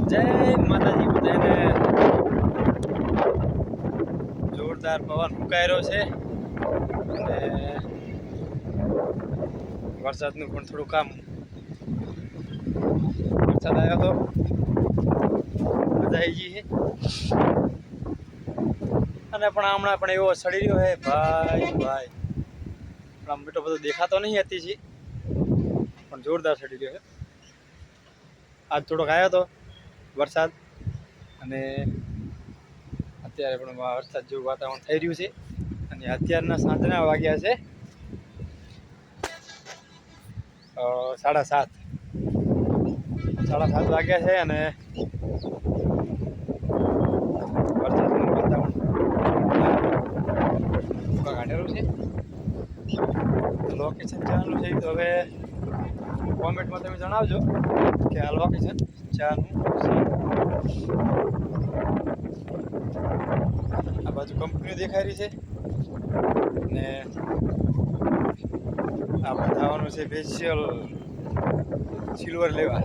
જય માતાજી બધાને જોરદાર પવન ફૂંકાયો છે અને વરસાદનું પણ થોડું કામ વરસાદ આવ્યો તો મજા આવી ગઈ છે અને પણ હમણાં પણ એવો સડી રહ્યો છે ભાઈ ભાઈ પણ આમ બેટો બધો દેખાતો નહીં હતી છે પણ જોરદાર સડી રહ્યો છે આજ થોડોક આવ્યો તો વરસાદ અને અત્યારે પણ વરસાદ જેવું વાતાવરણ થઈ રહ્યું છે અને અત્યારના સાંજના વાગ્યા છે 7:30 વાગ્યા છે અને વરસાદનું વાતાવરણ કાઢેલું છે લોકેશન ચાલુ છે તો હવે કોમેન્ટમાં તમે જણાવજો કે આ લોકેશન ચાનું છે આ બાજુ કંપનીઓ દેખાઈ રહી છે ને આપણે જવાનું છે સ્પેશિયલ સિલ્વર લેવા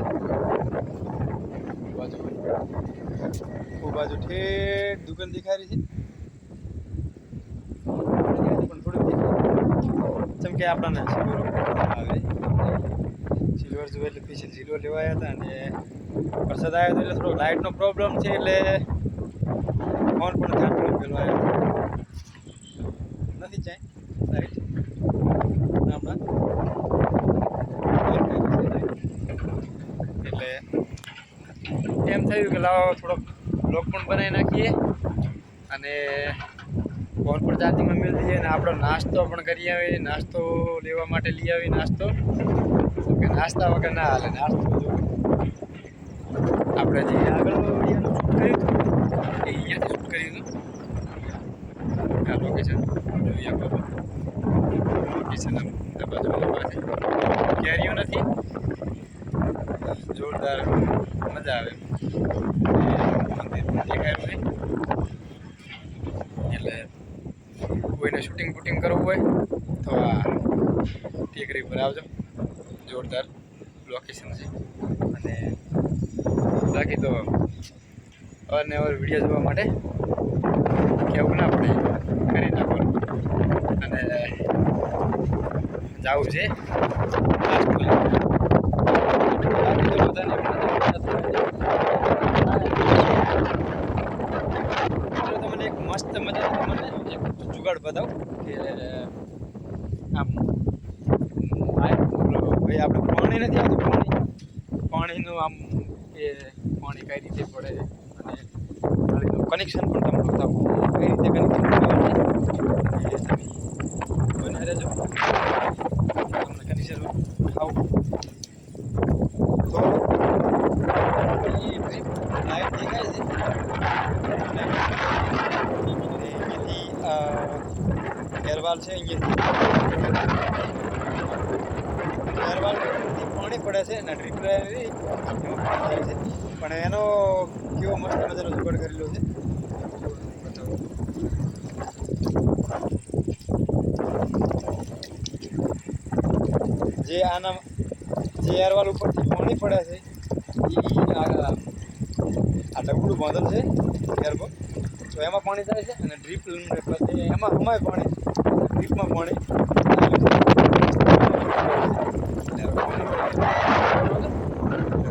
બાજુ ઠેઠ દુકાન દેખાઈ રહી છે પણ થોડીક જેમ કે આપણને સિલ્વર આવે સિલ્વર જોઈએ એટલે સ્પેશિયલ સિલ્વર લેવા આવ્યા હતા અને વરસાદ આવ્યો હતો એટલે થોડો લાઇટનો પ્રોબ્લેમ છે એટલે ફોન પણ ચાર્જ પેલો આવ્યો નથી ચાય લાઇટ હમણાં એટલે એમ થયું કે લાવો થોડોક બ્લોગ પણ બનાવી નાખીએ અને ફોન પર ચાર્જિંગમાં મેળ દઈએ અને આપણો નાસ્તો પણ કરી આવીએ નાસ્તો લેવા માટે લઈ આવી નાસ્તો કે નાસ્તા વગર ના હાલે નાસ્તો બધું આપણે જે આગળ વિડીયોનું શૂટ કર્યું હતું એ અહીંયાથી શૂટ કર્યું હતું આ લોકેશન જોઈએ આપણે લોકેશન આ બાજુ પાસે કેરીઓ નથી જોરદાર મજા આવે મંદિર દેખાયું નહીં એટલે કોઈને શૂટિંગ બૂટિંગ કરવું હોય તો આ ટેકરી પર આવજો જોરદાર લોકેશન છે અને બાકી તો અવારનવાર વિડીયો જોવા માટે કેવું ના પડે કરી નાખવાનું અને જવું છે તમને એક મસ્ત મજા તમને એક જુગાડ બતાવું કે આમ ભાઈ આપણે પાણી નથી આવતું પાણીનું આમ એ પાણી કઈ રીતે પડે અને પાણીનું કનેક્શન પણ તમને બતાવું કઈ રીતે કનેક્શન બને રહેજો તમને કનેક્શન ખાવું તો એ ડ્રીપ લાઇટ દેખાય છે અહીંયાથી એરવાલ છે અહીંયાથી એરવાલથી પાણી પડે છે અને ડ્રીપ એમાં પાણી જાય છે પણ એનો કેવો મસ્ત મજાનો જુગાડ કરેલો છે જે આના જે એરવાલ ઉપરથી પાણી પડે છે એ આ ડબડું બાંધલ છે એરબો તો એમાં પાણી જાય છે અને ડ્રીપ એમાં હમાય પાણી ડ્રીપમાં પાણી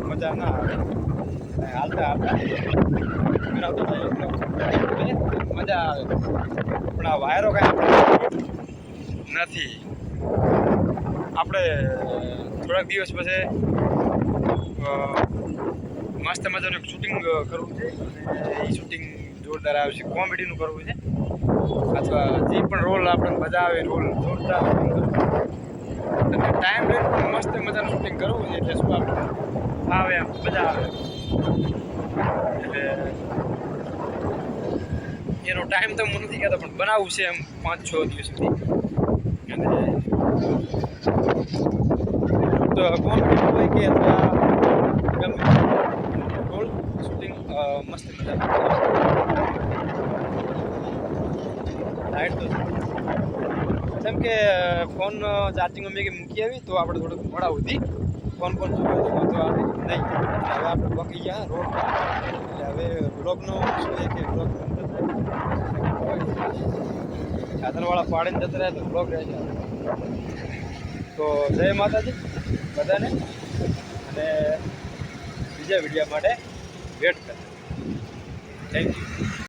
મજા ના આવે હાલતા મજા આવે પણ આ વાયરો કાંઈ નથી આપણે થોડાક દિવસ પછી મસ્ત મજાનું એક શૂટિંગ કરવું છે એ શૂટિંગ જોરદાર આવે છે કોમેડીનું કરવું છે અથવા જે પણ રોલ આપણને મજા આવે રોલ જોરદાર અને ટાઈમ લઈને પણ મસ્ત મજાનું શૂટિંગ કરવું છે એટલે શું આપણે આવે એમ મજા આવે એટલે એનો ટાઈમ તો હું નથી કહેતો પણ બનાવવું છે એમ 5-6 દિવસ સુધી અને તો કોમેડી હોય કે અથવા ગમે રોલ શૂટિંગ મસ્ત મજા લાઇટ તો જેમ કે ફોન ચાર્જિંગમાં મેં મૂકી આવી તો આપણે થોડુંક મોડા સુધી કોણ કોણ જોવે તો વાંધો આવે નહીં. એટલે હવે આપણે પકી ગયા રોડ પર. એટલે હવે બ્લોગનો શું છે કે બ્લોગ સાધનવાળા પાડીને જતા રહે તો બ્લોગ રહે છે. તો જય માતાજી બધાને, અને બીજા વિડીયો માટે વેટ કરે. Thank you.